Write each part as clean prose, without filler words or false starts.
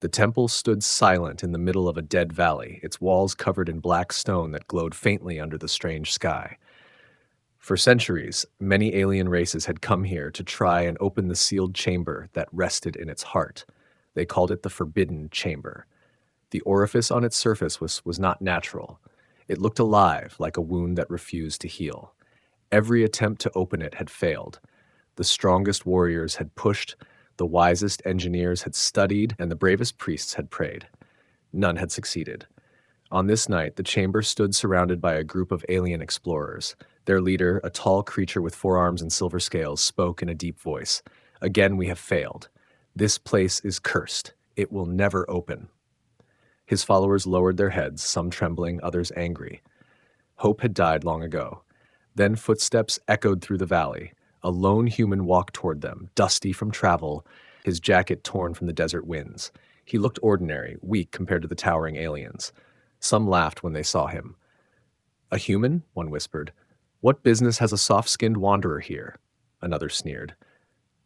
The temple stood silent in the middle of a dead valley, its walls covered in black stone that glowed faintly under the strange sky. For centuries, many alien races had come here to try and open the sealed chamber that rested in its heart. They called it the Forbidden Chamber. The orifice on its surface was not natural. It looked alive, like a wound that refused to heal. Every attempt to open it had failed. The strongest warriors had pushed, the wisest engineers had studied, and the bravest priests had prayed. None had succeeded. On this night, the chamber stood surrounded by a group of alien explorers. Their leader, a tall creature with 4 arms and silver scales, spoke in a deep voice. "Again, we have failed. This place is cursed. It will never open." His followers lowered their heads, some trembling, others angry. Hope had died long ago. Then footsteps echoed through the valley. A lone human walked toward them, dusty from travel, his jacket torn from the desert winds. He looked ordinary, weak compared to the towering aliens. Some laughed when they saw him. "A human?" one whispered. "What business has a soft-skinned wanderer here?" Another sneered.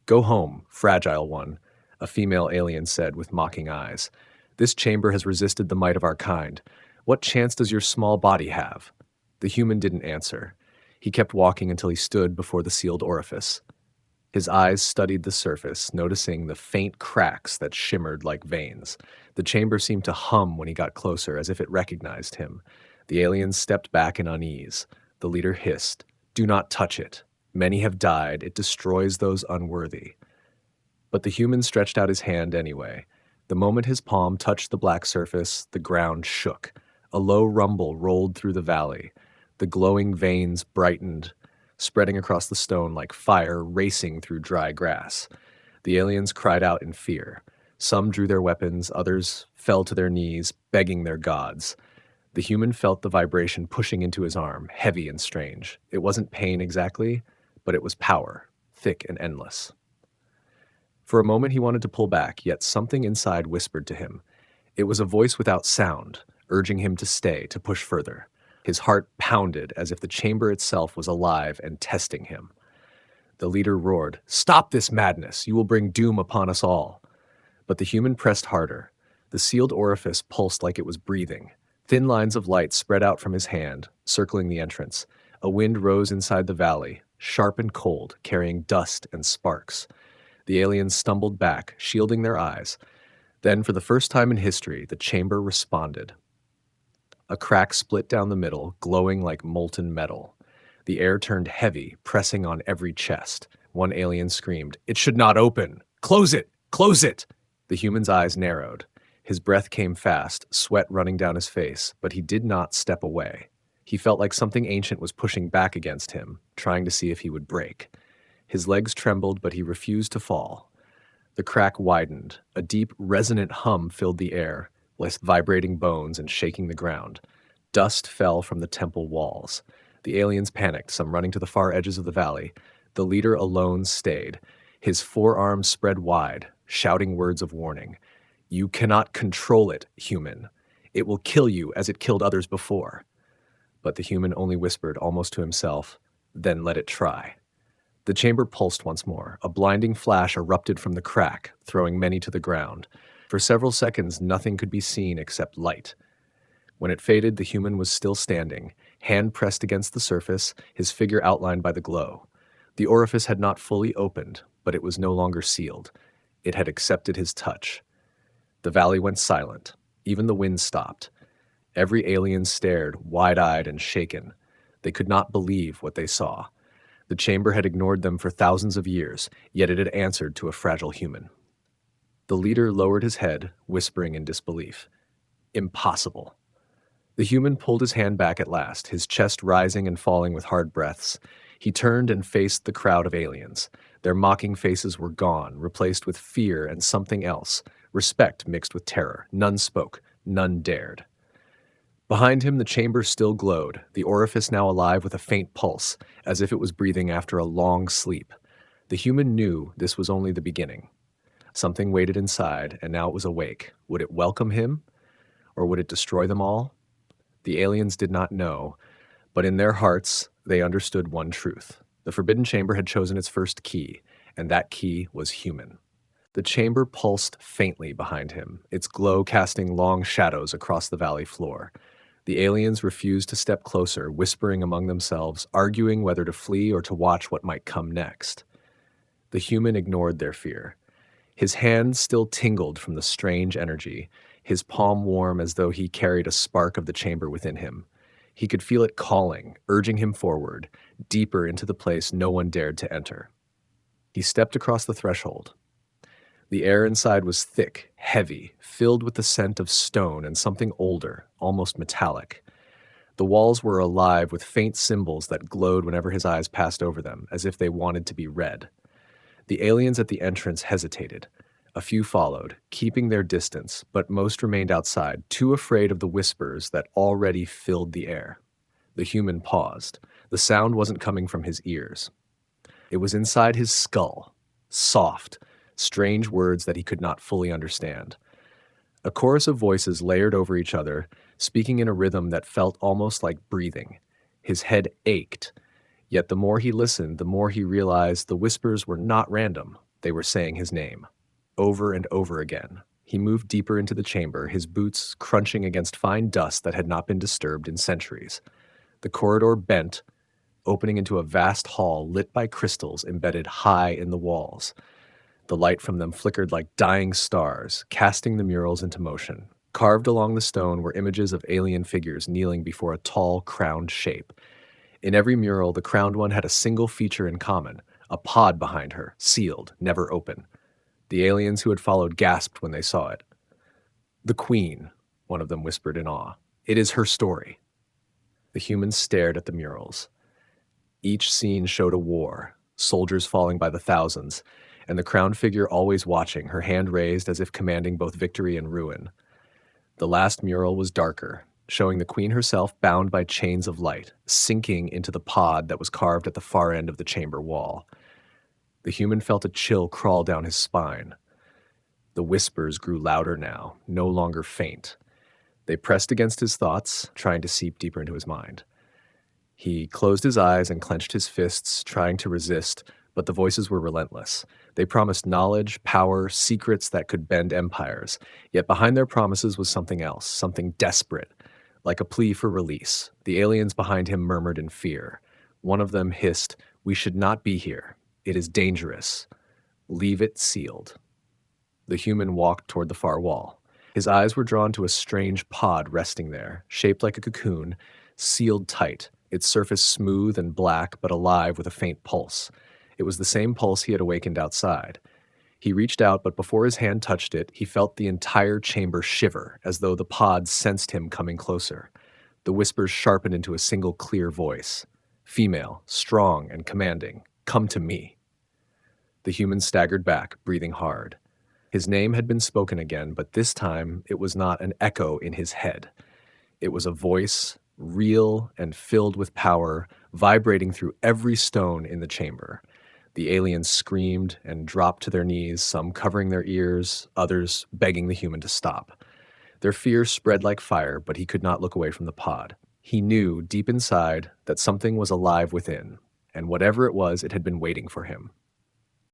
"Go home, fragile one," a female alien said with mocking eyes. "This chamber has resisted the might of our kind. What chance does your small body have?" The human didn't answer. He kept walking until he stood before the sealed orifice. His eyes studied the surface, noticing the faint cracks that shimmered like veins. The chamber seemed to hum when he got closer, as if it recognized him. The aliens stepped back in unease. The leader hissed, "Do not touch it. Many have died. It destroys those unworthy." But the human stretched out his hand anyway. The moment his palm touched the black surface, the ground shook. A low rumble rolled through the valley. The glowing veins brightened, spreading across the stone like fire racing through dry grass. The aliens cried out in fear. Some drew their weapons, others fell to their knees, begging their gods. The human felt the vibration pushing into his arm, heavy and strange. It wasn't pain exactly, but it was power, thick and endless. For a moment he wanted to pull back, yet something inside whispered to him. It was a voice without sound, urging him to stay, to push further. His heart pounded as if the chamber itself was alive and testing him. The leader roared, "Stop this madness! You will bring doom upon us all." But the human pressed harder. The sealed orifice pulsed like it was breathing. Thin lines of light spread out from his hand, circling the entrance. A wind rose inside the valley, sharp and cold, carrying dust and sparks. The aliens stumbled back, shielding their eyes. Then, for the first time in history, the chamber responded. A crack split down the middle, glowing like molten metal. The air turned heavy, pressing on every chest. One alien screamed, "It should not open! Close it! Close it!" The human's eyes narrowed. His breath came fast, sweat running down his face, but he did not step away. He felt like something ancient was pushing back against him, trying to see if he would break. His legs trembled, but he refused to fall. The crack widened. A deep, resonant hum filled the air, with vibrating bones and shaking the ground. Dust fell from the temple walls. The aliens panicked, some running to the far edges of the valley. The leader alone stayed, his 4 arms spread wide, shouting words of warning. "You cannot control it, human. It will kill you as it killed others before." But the human only whispered, almost to himself, "Then let it try." The chamber pulsed once more. A blinding flash erupted from the crack, throwing many to the ground. For several seconds, nothing could be seen except light. When it faded, the human was still standing, hand pressed against the surface, his figure outlined by the glow. The orifice had not fully opened, but it was no longer sealed. It had accepted his touch. The valley went silent. Even the wind stopped. Every alien stared, wide-eyed and shaken. They could not believe what they saw. The chamber had ignored them for thousands of years, yet it had answered to a fragile human. The leader lowered his head, whispering in disbelief. "Impossible." The human pulled his hand back at last, his chest rising and falling with hard breaths. He turned and faced the crowd of aliens. Their mocking faces were gone, replaced with fear and something else, respect mixed with terror. None spoke, none dared. Behind him, the chamber still glowed, the orifice now alive with a faint pulse, as if it was breathing after a long sleep. The human knew this was only the beginning. Something waited inside, and now it was awake. Would it welcome him, or would it destroy them all? The aliens did not know, but in their hearts, they understood one truth. The Forbidden Chamber had chosen its first key, and that key was human. The chamber pulsed faintly behind him, its glow casting long shadows across the valley floor. The aliens refused to step closer, whispering among themselves, arguing whether to flee or to watch what might come next. The human ignored their fear. His hand still tingled from the strange energy, his palm warm as though he carried a spark of the chamber within him. He could feel it calling, urging him forward, deeper into the place no one dared to enter. He stepped across the threshold. The air inside was thick, heavy, filled with the scent of stone and something older, almost metallic. The walls were alive with faint symbols that glowed whenever his eyes passed over them, as if they wanted to be read. The aliens at the entrance hesitated. A few followed, keeping their distance, but most remained outside, too afraid of the whispers that already filled the air. The human paused. The sound wasn't coming from his ears. It was inside his skull, soft, strange words that he could not fully understand. A chorus of voices layered over each other, speaking in a rhythm that felt almost like breathing. His head ached, yet the more he listened, the more he realized the whispers were not random. They were saying his name, over and over again. He moved deeper into the chamber, his boots crunching against fine dust that had not been disturbed in centuries. The corridor bent, opening into a vast hall lit by crystals embedded high in the walls. The light from them flickered like dying stars, casting the murals into motion. Carved along the stone were images of alien figures kneeling before a tall, crowned shape. In every mural, the crowned one had a single feature in common, a pod behind her, sealed, never open. The aliens who had followed gasped when they saw it. "The Queen," one of them whispered in awe. "It is her story." The humans stared at the murals. Each scene showed a war, soldiers falling by the thousands, and the crowned figure always watching, her hand raised as if commanding both victory and ruin. The last mural was darker, showing the queen herself bound by chains of light, sinking into the pod that was carved at the far end of the chamber wall. The human felt a chill crawl down his spine. The whispers grew louder now, no longer faint. They pressed against his thoughts, trying to seep deeper into his mind. He closed his eyes and clenched his fists, trying to resist, but the voices were relentless. They promised knowledge, power, secrets that could bend empires. Yet behind their promises was something else, something desperate, like a plea for release. The aliens behind him murmured in fear. One of them hissed, "We should not be here. It is dangerous. Leave it sealed." The human walked toward the far wall. His eyes were drawn to a strange pod resting there, shaped like a cocoon, sealed tight, its surface smooth and black but alive with a faint pulse. It was the same pulse he had awakened outside. He reached out, but before his hand touched it, he felt the entire chamber shiver, as though the pod sensed him coming closer. The whispers sharpened into a single clear voice. Female, strong and commanding. "Come to me." The human staggered back, breathing hard. His name had been spoken again, but this time it was not an echo in his head. It was a voice, real and filled with power, vibrating through every stone in the chamber. The aliens screamed and dropped to their knees, some covering their ears, others begging the human to stop. Their fear spread like fire, but he could not look away from the pod. He knew, deep inside, that something was alive within, and whatever it was, it had been waiting for him.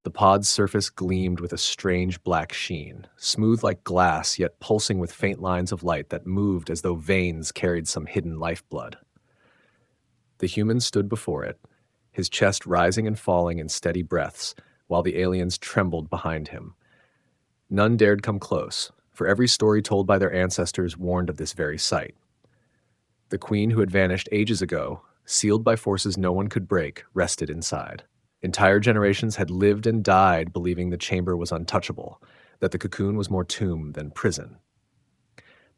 The pod's surface gleamed with a strange black sheen, smooth like glass, yet pulsing with faint lines of light that moved as though veins carried some hidden lifeblood. The human stood before it, his chest rising and falling in steady breaths, while the aliens trembled behind him. None dared come close, for every story told by their ancestors warned of this very sight. The queen who had vanished ages ago, sealed by forces no one could break, rested inside. Entire generations had lived and died believing the chamber was untouchable, that the cocoon was more tomb than prison.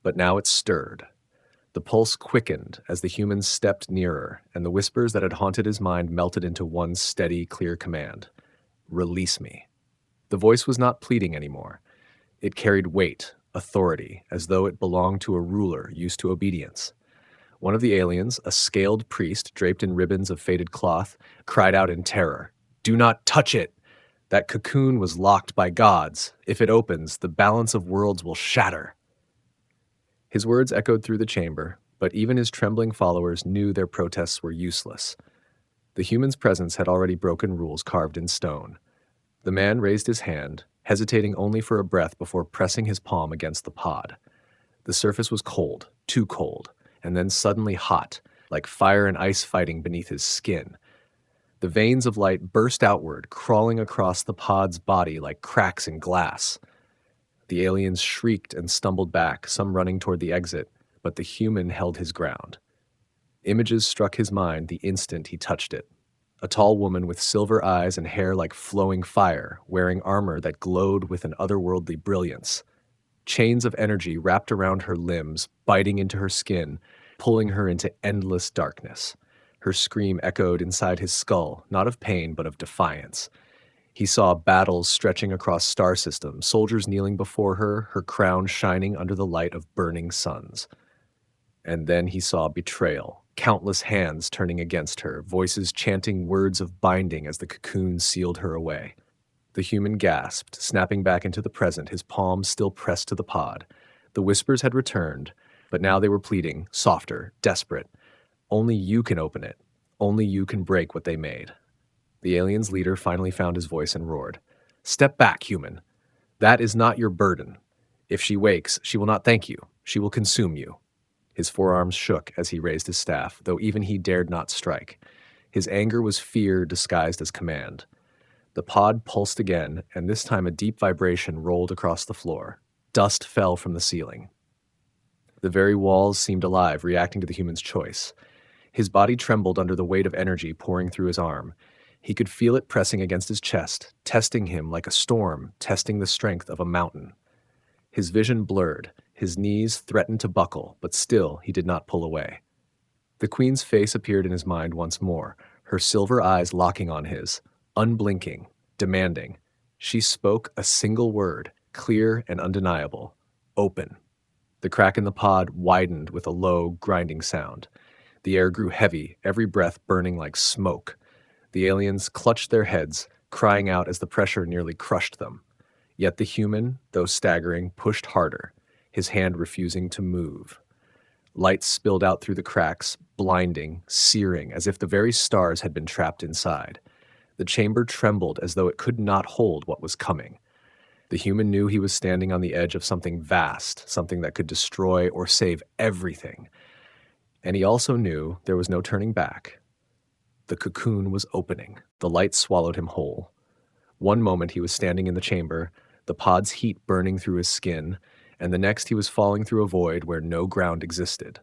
But now it stirred. The pulse quickened as the humans stepped nearer, and the whispers that had haunted his mind melted into one steady, clear command. "Release me." The voice was not pleading anymore. It carried weight, authority, as though it belonged to a ruler used to obedience. One of the aliens, a scaled priest draped in ribbons of faded cloth, cried out in terror, "Do not touch it! That cocoon was locked by gods. If it opens, the balance of worlds will shatter." His words echoed through the chamber, but even his trembling followers knew their protests were useless. The human's presence had already broken rules carved in stone. The man raised his hand, hesitating only for a breath before pressing his palm against the pod. The surface was cold, too cold, and then suddenly hot, like fire and ice fighting beneath his skin. The veins of light burst outward, crawling across the pod's body like cracks in glass. The aliens shrieked and stumbled back, some running toward the exit, but the human held his ground. Images struck his mind the instant he touched it. A tall woman with silver eyes and hair like flowing fire, wearing armor that glowed with an otherworldly brilliance. Chains of energy wrapped around her limbs, biting into her skin, pulling her into endless darkness. Her scream echoed inside his skull, not of pain but of defiance. He saw battles stretching across star systems, soldiers kneeling before her, her crown shining under the light of burning suns. And then he saw betrayal, countless hands turning against her, voices chanting words of binding as the cocoon sealed her away. The human gasped, snapping back into the present, his palms still pressed to the pod. The whispers had returned, but now they were pleading, softer, desperate. Only you can open it. Only you can break what they made. The alien's leader finally found his voice and roared. Step back, human. That is not your burden. If she wakes, she will not thank you. She will consume you. His forearms shook as he raised his staff, though even he dared not strike. His anger was fear disguised as command. The pod pulsed again, and this time a deep vibration rolled across the floor. Dust fell from the ceiling. The very walls seemed alive, reacting to the human's choice. His body trembled under the weight of energy pouring through his arm. He could feel it pressing against his chest, testing him like a storm, testing the strength of a mountain. His vision blurred. His knees threatened to buckle, but still he did not pull away. The queen's face appeared in his mind once more, her silver eyes locking on his, unblinking, demanding. She spoke a single word, clear and undeniable. Open. The crack in the pod widened with a low, grinding sound. The air grew heavy, every breath burning like smoke. The aliens clutched their heads, crying out as the pressure nearly crushed them. Yet the human, though staggering, pushed harder, his hand refusing to move. Light spilled out through the cracks, blinding, searing, as if the very stars had been trapped inside. The chamber trembled as though it could not hold what was coming. The human knew he was standing on the edge of something vast, something that could destroy or save everything. And he also knew there was no turning back. The cocoon was opening. The light swallowed him whole. One moment he was standing in the chamber, the pod's heat burning through his skin, and the next he was falling through a void where no ground existed.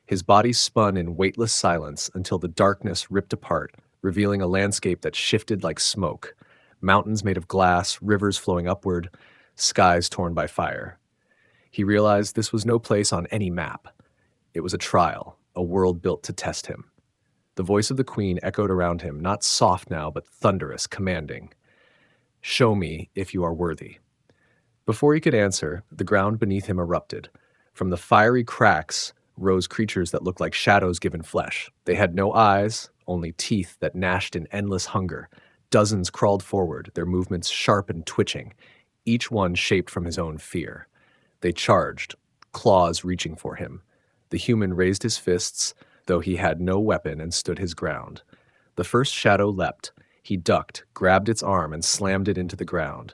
His body spun in weightless silence until the darkness ripped apart, revealing a landscape that shifted like smoke. Mountains made of glass, rivers flowing upward, skies torn by fire. He realized this was no place on any map. It was a trial, a world built to test him. The voice of the queen echoed around him, not soft now, but thunderous, commanding. Show me if you are worthy. Before he could answer, the ground beneath him erupted. From the fiery cracks rose creatures that looked like shadows given flesh. They had no eyes, only teeth that gnashed in endless hunger. Dozens crawled forward, their movements sharp and twitching, each one shaped from his own fear. They charged, claws reaching for him. The human raised his fists, though he had no weapon, and stood his ground. The first shadow leapt. He ducked, grabbed its arm, and slammed it into the ground.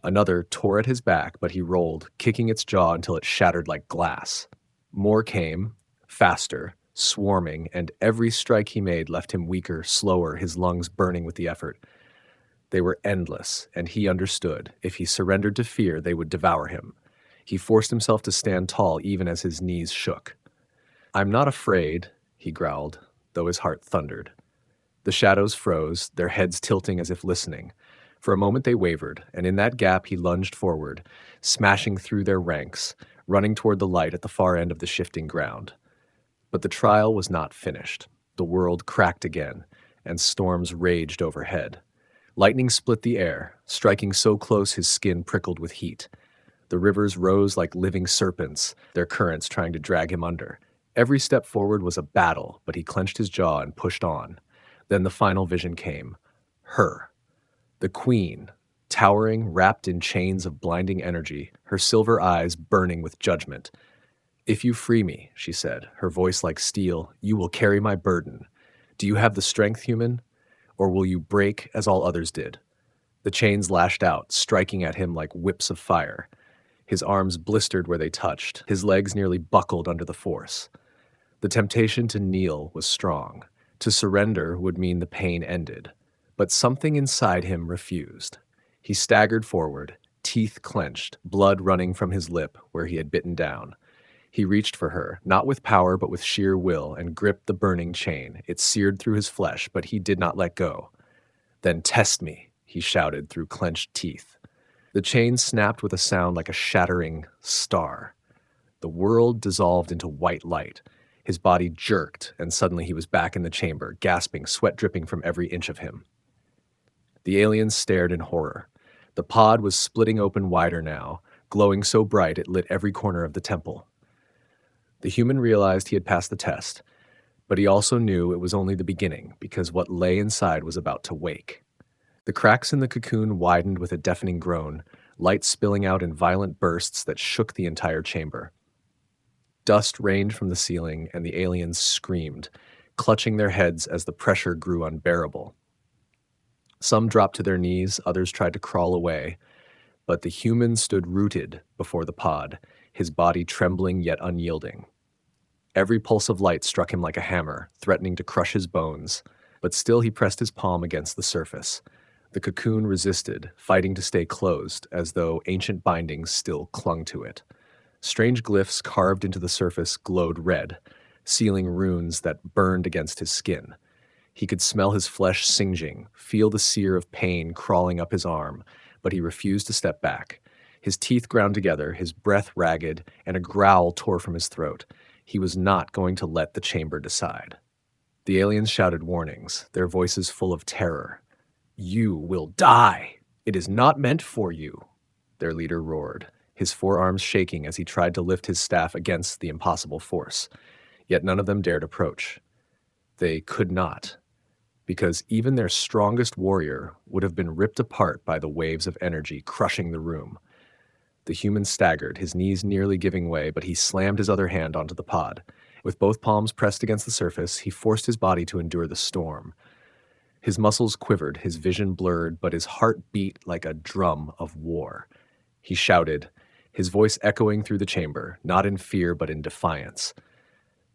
Another tore at his back, but he rolled, kicking its jaw until it shattered like glass. More came, faster, swarming, and every strike he made left him weaker, slower, his lungs burning with the effort. They were endless, and he understood. If he surrendered to fear, they would devour him. He forced himself to stand tall even as his knees shook. I'm not afraid, he growled, though his heart thundered. The shadows froze, their heads tilting as if listening. For a moment they wavered, and in that gap he lunged forward, smashing through their ranks, running toward the light at the far end of the shifting ground. But the trial was not finished. The world cracked again, and storms raged overhead. Lightning split the air, striking so close his skin prickled with heat. The rivers rose like living serpents, their currents trying to drag him under. Every step forward was a battle, but he clenched his jaw and pushed on. Then the final vision came. Her. The queen, towering, wrapped in chains of blinding energy, her silver eyes burning with judgment. If you free me, she said, her voice like steel, you will carry my burden. Do you have the strength, human? Or will you break as all others did? The chains lashed out, striking at him like whips of fire. His arms blistered where they touched, his legs nearly buckled under the force. The temptation to kneel was strong. To surrender would mean the pain ended. But something inside him refused. He staggered forward, teeth clenched, blood running from his lip where he had bitten down. He reached for her, not with power but with sheer will, and gripped the burning chain. It seared through his flesh, but he did not let go. "Then test me," he shouted through clenched teeth. The chain snapped with a sound like a shattering star. The world dissolved into white light. His body jerked, and suddenly he was back in the chamber, gasping, sweat dripping from every inch of him. The aliens stared in horror. The pod was splitting open wider now, glowing so bright it lit every corner of the temple. The human realized he had passed the test, but he also knew it was only the beginning, because what lay inside was about to wake. The cracks in the cocoon widened with a deafening groan, light spilling out in violent bursts that shook the entire chamber. Dust rained from the ceiling, and the aliens screamed, clutching their heads as the pressure grew unbearable. Some dropped to their knees, others tried to crawl away, but the human stood rooted before the pod, his body trembling yet unyielding. Every pulse of light struck him like a hammer, threatening to crush his bones, but still he pressed his palm against the surface. The cocoon resisted, fighting to stay closed, as though ancient bindings still clung to it. Strange glyphs carved into the surface glowed red, sealing runes that burned against his skin. He could smell his flesh singeing, feel the sear of pain crawling up his arm, but he refused to step back. His teeth ground together, his breath ragged, and a growl tore from his throat. He was not going to let the chamber decide. The aliens shouted warnings, their voices full of terror. "You will die! It is not meant for you!" Their leader roared, his forearms shaking as he tried to lift his staff against the impossible force. Yet none of them dared approach. They could not, because even their strongest warrior would have been ripped apart by the waves of energy crushing the room. The human staggered, his knees nearly giving way, but he slammed his other hand onto the pod. With both palms pressed against the surface, he forced his body to endure the storm. His muscles quivered, his vision blurred, but his heart beat like a drum of war. He shouted, his voice echoing through the chamber, not in fear but in defiance.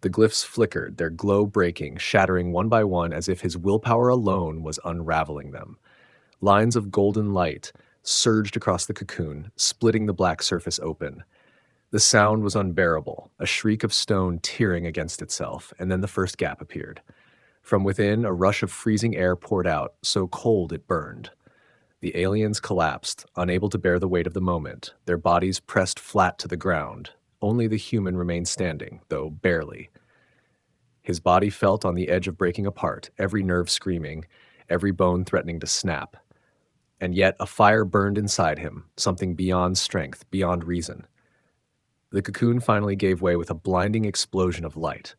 The glyphs flickered, their glow breaking, shattering one by one as if his willpower alone was unraveling them. Lines of golden light surged across the cocoon, splitting the black surface open. The sound was unbearable, a shriek of stone tearing against itself, and then the first gap appeared. From within, a rush of freezing air poured out, so cold it burned. The aliens collapsed, unable to bear the weight of the moment, their bodies pressed flat to the ground. Only the human remained standing, though barely. His body felt on the edge of breaking apart, every nerve screaming, every bone threatening to snap. And yet a fire burned inside him, something beyond strength, beyond reason. The cocoon finally gave way with a blinding explosion of light.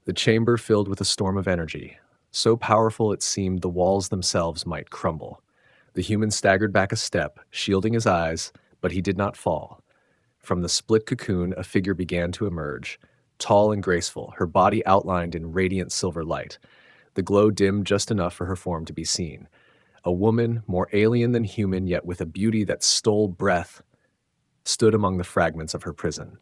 The chamber filled with a storm of energy, so powerful it seemed the walls themselves might crumble. The human staggered back a step, shielding his eyes, but he did not fall. From the split cocoon, a figure began to emerge, tall and graceful, her body outlined in radiant silver light. The glow dimmed just enough for her form to be seen. A woman, more alien than human, yet with a beauty that stole breath, stood among the fragments of her prison.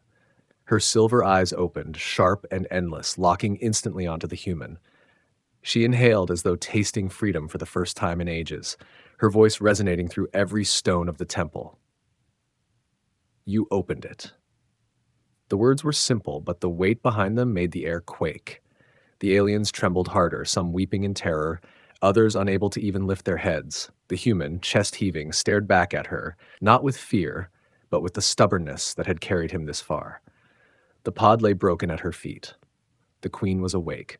Her silver eyes opened, sharp and endless, locking instantly onto the human. She inhaled as though tasting freedom for the first time in ages, her voice resonating through every stone of the temple. "You opened it." The words were simple, but the weight behind them made the air quake. The aliens trembled harder, some weeping in terror, others unable to even lift their heads. The human, chest heaving, stared back at her, not with fear, but with the stubbornness that had carried him this far. The pod lay broken at her feet. The queen was awake,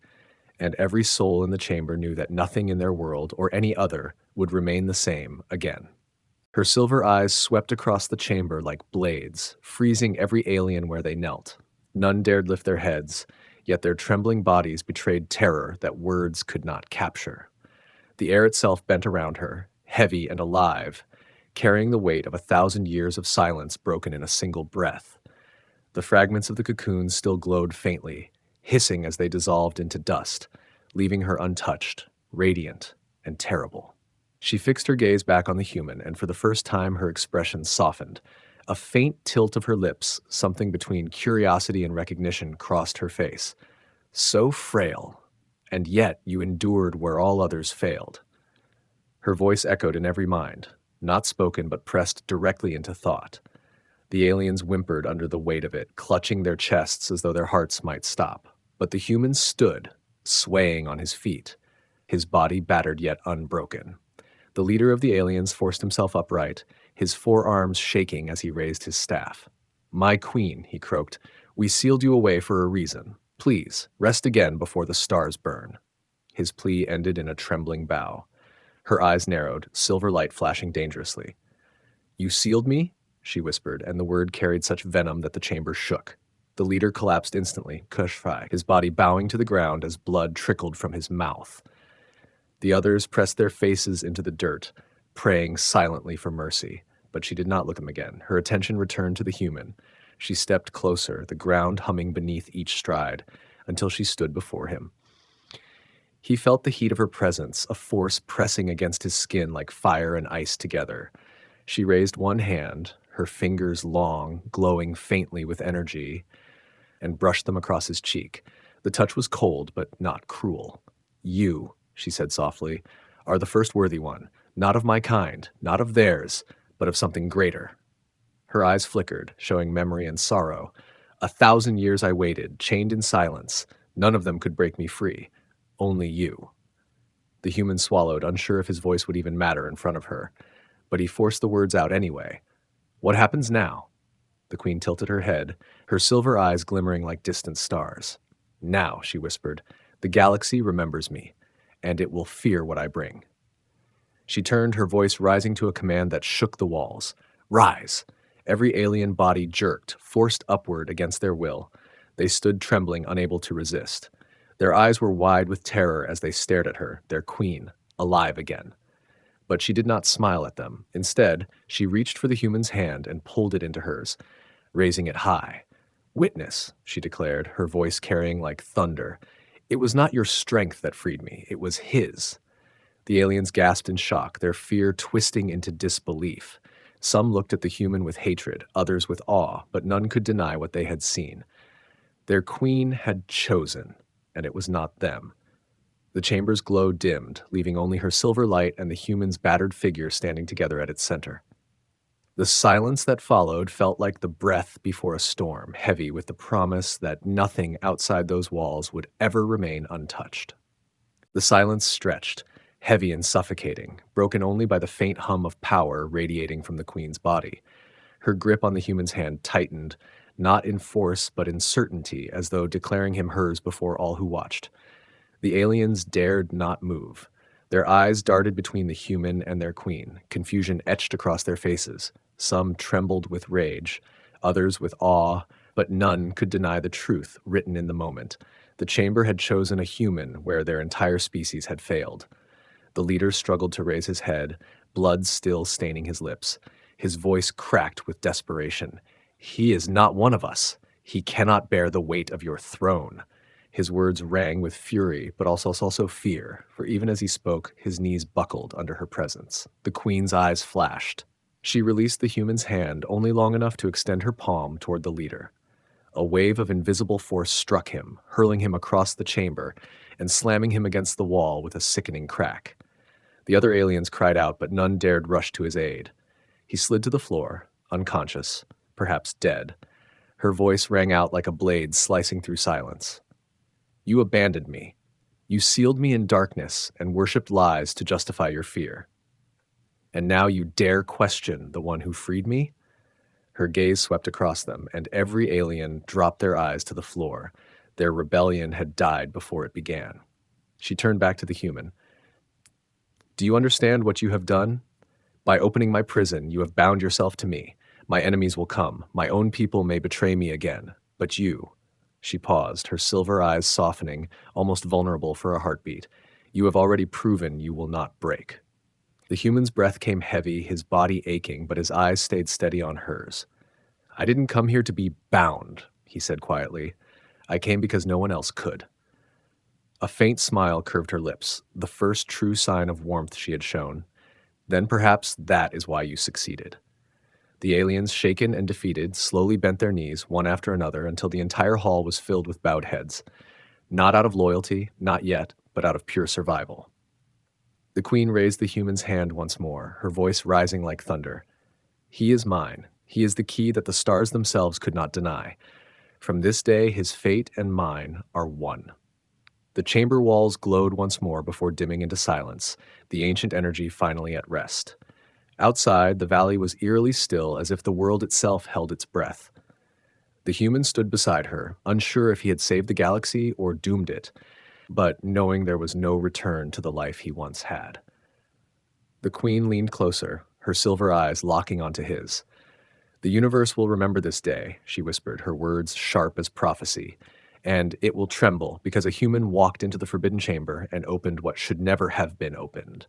and every soul in the chamber knew that nothing in their world, or any other, would remain the same again. Her silver eyes swept across the chamber like blades, freezing every alien where they knelt. None dared lift their heads, yet their trembling bodies betrayed terror that words could not capture. The air itself bent around her, heavy and alive, carrying the weight of 1,000 years of silence broken in a single breath. The fragments of the cocoon still glowed faintly, hissing as they dissolved into dust, leaving her untouched, radiant, and terrible. She fixed her gaze back on the human, and for the first time her expression softened. A faint tilt of her lips, something between curiosity and recognition, crossed her face. So frail, and yet you endured where all others failed. Her voice echoed in every mind, not spoken but pressed directly into thought. The aliens whimpered under the weight of it, clutching their chests as though their hearts might stop. But the human stood, swaying on his feet, his body battered yet unbroken. The leader of the aliens forced himself upright, his forearms shaking as he raised his staff. "My queen," he croaked, "we sealed you away for a reason. Please, rest again before the stars burn." His plea ended in a trembling bow. Her eyes narrowed, silver light flashing dangerously. "You sealed me?" she whispered, and the word carried such venom that the chamber shook. The leader collapsed instantly, HFY, his body bowing to the ground as blood trickled from his mouth. The others pressed their faces into the dirt, praying silently for mercy, but she did not look at him again. Her attention returned to the human. She stepped closer, the ground humming beneath each stride, until she stood before him. He felt the heat of her presence, a force pressing against his skin like fire and ice together. She raised one hand, her fingers long, glowing faintly with energy, and brushed them across his cheek. The touch was cold, but not cruel. "You," she said softly, "are the first worthy one, not of my kind, not of theirs, but of something greater." Her eyes flickered, showing memory and sorrow. 1,000 years I waited, chained in silence. None of them could break me free. Only you. The human swallowed, unsure if his voice would even matter in front of her. But he forced the words out anyway. "What happens now?" The queen tilted her head, her silver eyes glimmering like distant stars. "Now," she whispered, "the galaxy remembers me, and it will fear what I bring." She turned, her voice rising to a command that shook the walls. "Rise!" Every alien body jerked, forced upward against their will. They stood trembling, unable to resist. Their eyes were wide with terror as they stared at her, their queen, alive again. But she did not smile at them. Instead, she reached for the human's hand and pulled it into hers, raising it high. "Witness," she declared, her voice carrying like thunder. "It was not your strength that freed me. It was his." The aliens gasped in shock, their fear twisting into disbelief. Some looked at the human with hatred, others with awe, but none could deny what they had seen. Their queen had chosen, and it was not them. The chamber's glow dimmed, leaving only her silver light and the human's battered figure standing together at its center. The silence that followed felt like the breath before a storm, heavy with the promise that nothing outside those walls would ever remain untouched. The silence stretched, heavy and suffocating, broken only by the faint hum of power radiating from the queen's body. Her grip on the human's hand tightened, not in force but in certainty, as though declaring him hers before all who watched. The aliens dared not move. Their eyes darted between the human and their queen, confusion etched across their faces. Some trembled with rage, others with awe, but none could deny the truth written in the moment. The chamber had chosen a human where their entire species had failed. The leader struggled to raise his head, blood still staining his lips. His voice cracked with desperation. "He is not one of us. He cannot bear the weight of your throne." His words rang with fury, but also fear, for even as he spoke, his knees buckled under her presence. The queen's eyes flashed. She released the human's hand only long enough to extend her palm toward the leader. A wave of invisible force struck him, hurling him across the chamber and slamming him against the wall with a sickening crack. The other aliens cried out, but none dared rush to his aid. He slid to the floor, unconscious, perhaps dead. Her voice rang out like a blade slicing through silence. "You abandoned me. You sealed me in darkness and worshipped lies to justify your fear. And now you dare question the one who freed me?" Her gaze swept across them, and every alien dropped their eyes to the floor. Their rebellion had died before it began. She turned back to the human. "Do you understand what you have done? By opening my prison, you have bound yourself to me. My enemies will come. My own people may betray me again. But you—" She paused, her silver eyes softening, almost vulnerable for a heartbeat. "You have already proven you will not break." The human's breath came heavy, his body aching, but his eyes stayed steady on hers. "I didn't come here to be bound," he said quietly. "I came because no one else could." A faint smile curved her lips, the first true sign of warmth she had shown. Then perhaps that is why you succeeded. The aliens, shaken and defeated, slowly bent their knees, one after another, until the entire hall was filled with bowed heads. Not out of loyalty, not yet, but out of pure survival. The queen raised the human's hand once more, her voice rising like thunder. He is mine. He is the key that the stars themselves could not deny. From this day, his fate and mine are one. The chamber walls glowed once more before dimming into silence, the ancient energy finally at rest. Outside, the valley was eerily still, as if the world itself held its breath. The human stood beside her, unsure if he had saved the galaxy or doomed it, but knowing there was no return to the life he once had. The queen leaned closer, her silver eyes locking onto his. "The universe will remember this day," she whispered, her words sharp as prophecy, "and it will tremble because a human walked into the forbidden chamber and opened what should never have been opened."